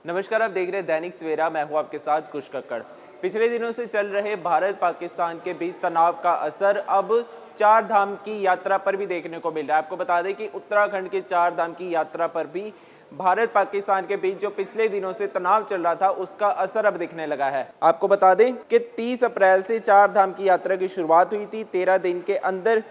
नमस्कार, आप देख रहे हैं दैनिक सवेरा। मैं हूं आपके साथ कुश कक्कड़। पिछले दिनों से चल रहे भारत पाकिस्तान के बीच तनाव का असर अब चार धाम की यात्रा पर भी देखने को मिल रहा है। आपको बता दें कि उत्तराखंड के चार धाम की यात्रा पर भी भारत पाकिस्तान के बीच जो पिछले दिनों से तनाव चल रहा था62असर अब दिखने लगा है। आपको बता दें कि 30 अप्रैल से चार धाम की यात्रा की शुरुआत हुई थी। 13 दिन के अंदर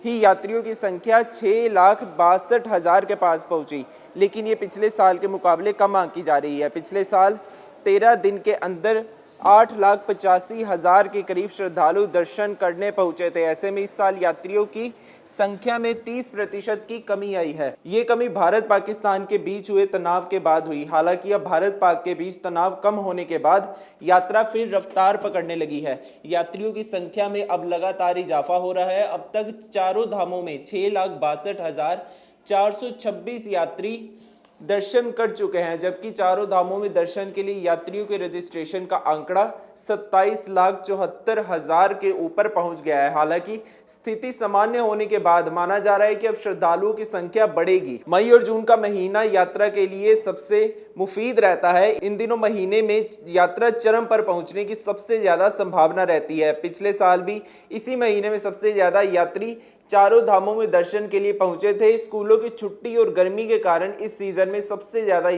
ही यात्रियों की संख्या 6,62,000 के पास पहुंची, लेकिन ये पिछले साल के मुकाबले कम आंकी जा रही है। पिछले साल 13 दिन के अंदर 8,85,000 के करीब श्रद्धालु दर्शन करने पहुंचे थे। ऐसे में इस साल यात्रियों की संख्या में 30% की कमी आई है। ये कमी भारत पाकिस्तान के बीच हुए तनाव के बाद हुई। हालांकि अब भारत पाक के बीच तनाव कम होने के बाद यात्रा फिर रफ्तार पकड़ने लगी है। यात्रियों की संख्या में अब लगातार इजाफा हो रहा है। अब तक चारों धामों में 6,62,426 यात्री दर्शन कर चुके हैं, जबकि चारों धामों में दर्शन के लिए यात्रियों के रजिस्ट्रेशन का आंकड़ा 27,74,000 के ऊपर पहुंच गया है। हालांकि स्थिति सामान्य होने के बाद माना जा रहा है कि अब श्रद्धालुओं की संख्या बढ़ेगी। मई और जून का महीना यात्रा के लिए सबसे मुफीद रहता है। इन दिनों महीने में यात्रा चरम पर पहुंचने की सबसे ज्यादा संभावना रहती है। पिछले साल भी इसी महीने में सबसे ज्यादा यात्री चारों धामों में दर्शन के लिए पहुंचे थे। स्कूलों की छुट्टी और गर्मी के कारण इस सीजन में सबसे ज्यादा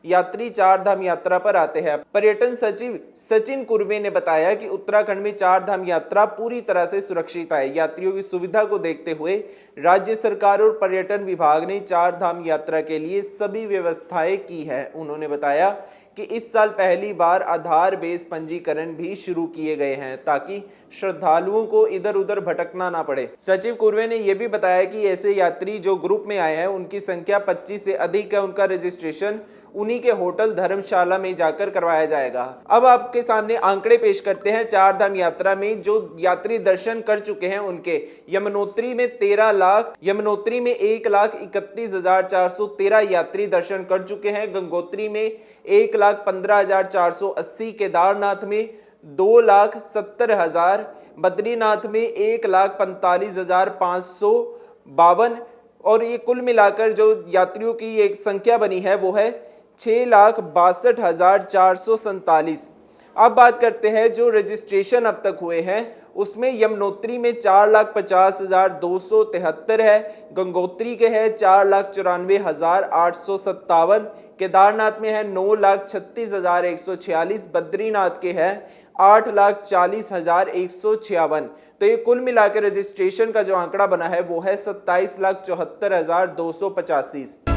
यात्री चार धाम यात्रा पर आते हैं। पर्यटन सचिव सचिन कुर्वे ने बताया कि उत्तराखंड में चार धाम यात्रा पूरी तरह से सुरक्षित है। यात्रियों की सुविधा को देखते हुए राज्य सरकार और पर्यटन विभाग ने चार धाम यात्रा के लिए सभी व्यवस्थाएं की है। उन्होंने बताया कि इस साल पहली बार आधार बेस पंजीकरण भी शुरू किए गए हैं, ताकि श्रद्धालुओं को इधर उधर भटकना ना पड़े। सचिव कुर्वे ने यह भी बताया कि ऐसे यात्री जो ग्रुप में आए हैं उनकी संख्या 25 से अधिक है। उनका रजिस्ट्रेशन उन्हीं के होटल धर्मशाला में जाकर करवाया जाएगा। अब आपके सामने आंकड़े पेश करते हैं। चार धाम यात्रा में जो यात्री दर्शन कर चुके हैं उनके यमुनोत्री में 13 लाख, यमुनोत्री में 1,31,413 यात्री दर्शन कर चुके हैं। गंगोत्री में 1,15,480, केदारनाथ में 2,70,000, बद्रीनाथ में 1,45,552 और ये कुल मिलाकर जो यात्रियों की एक संख्या बनी है वो है 6,62,447। अब बात करते हैं जो रजिस्ट्रेशन अब तक हुए हैं उसमें यमुनोत्री में 4,50,273 है, गंगोत्री के है 4,94,857, केदारनाथ में है 9,36,146, बद्रीनाथ के है 8,40,156। तो ये कुल मिलाकर रजिस्ट्रेशन का जो आंकड़ा बना है वो है 27,74,285।